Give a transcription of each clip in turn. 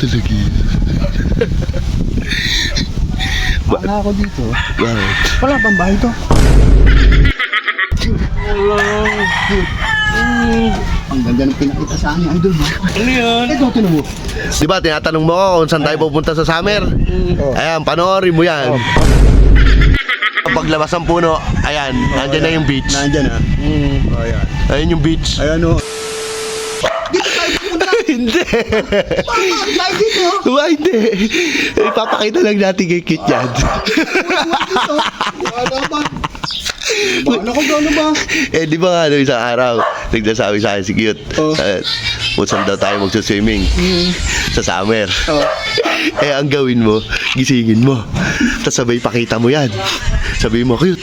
talaga yun. Wala ako dito. Bakit? Wala bang bahay to? Ang ganda ng pinakita sa akin, idol mo. Ano yun? Ito, tinan mo. Di ba, tinatanong mo ako kung saan tayo pupunta sa summer? Oh. Ayan, panoorin mo yan. Paglabas ng puno, ayan, nandyan na yung beach. Nandyan ha. Oh, yan. Ayun yung beach. Ayan o. Dito tayo pupunta. Hindi. Bakit dito? Ba, hindi. Ipapakita lang natin kay Kit yan. Wala ba? Ano ko gano'n ba? Eh, di ba nga, isang araw, nagsasabi sa akin si Cute, Oh. kung saan daw tayo magsuswimming sa summer. Oh. Eh, ang gawin mo, gisingin mo. Tapos sabay pakita mo yan. Sabihin mo, Cute,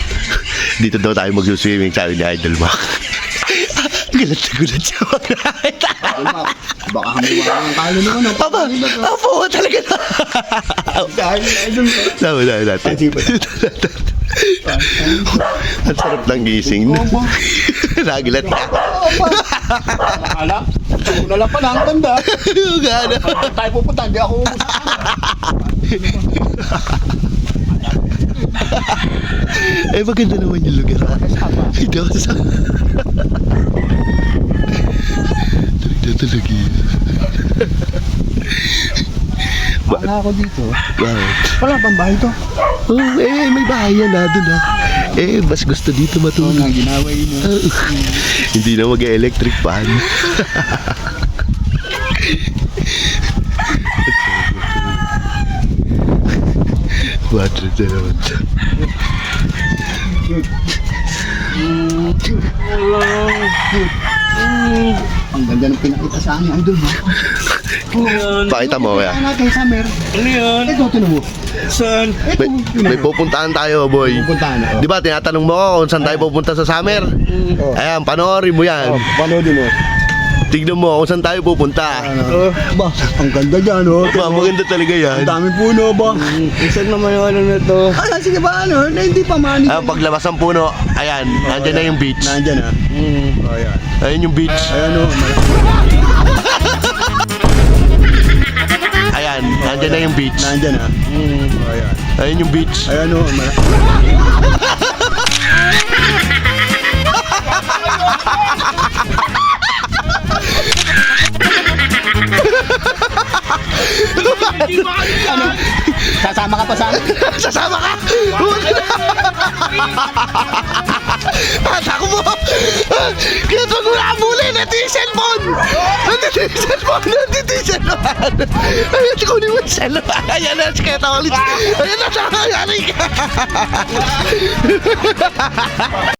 dito daw tayo magsuswimming, sabi ni Idol Mac. Gulat na gulat siya. Baka kami wala ng kalo naman. Aba, apo, talaga na. Dahil idol mo. Sabi na natin. Ang sarap ng gising. Nagilat na. Akala? Una lang pala ang ganda. Gana. Tayo pupunta, hindi ako Eh, maganda naman yung lugar. Hindi ako sa... Talaga yun. Wala ako dito. Bakit? Wala bang bahay to? Oh, eh, may bahay yan na doon ha. Eh, mas gusto dito Oo matulog. nga, ginaway mo. Hindi na mag-electric fan. Water na naman siya. Ang ganda ng pinakita sa akin, idol mo. Pakita mo kaya. Ano natin, summer? Ano yun? Ito, tinan mo. Saan? Ito, May pupuntahan tayo, boy. pupuntahan ako. Di ba, tinatanong mo ako kung saan tayo pupunta sa summer? Oh. Ayan, panoorin mo yan. Oh, panoodin mo. Tignan mo kung saan tayo pupunta. Ba, ang ganda dyan, oh. Ba, maganda talaga yan. Ang daming puno ba? Saan naman yung ano na to? Ah, sige ba, ano? Na hindi pa mani. Ayan, paglabas ng puno, ayan, nandyan na yung beach. Nandyan, ha? Oh, yan. Ayan yung beach. Ayan, oh. Ayan, nandyan na yung beach. Nandyan, ha? Oh, yan. Ayan yung beach. Ayan, oh. Sasama ka pa sa akin? Sasama ka! Ako mo! Kaya huwag mo na abulin! Nandito yung cellphone! Nandito yung cellphone! Nandito yung cellphone! Ayan, kunin mo yung cellphone! Ayan na, kaya ulit! Ayan na, ayari ka!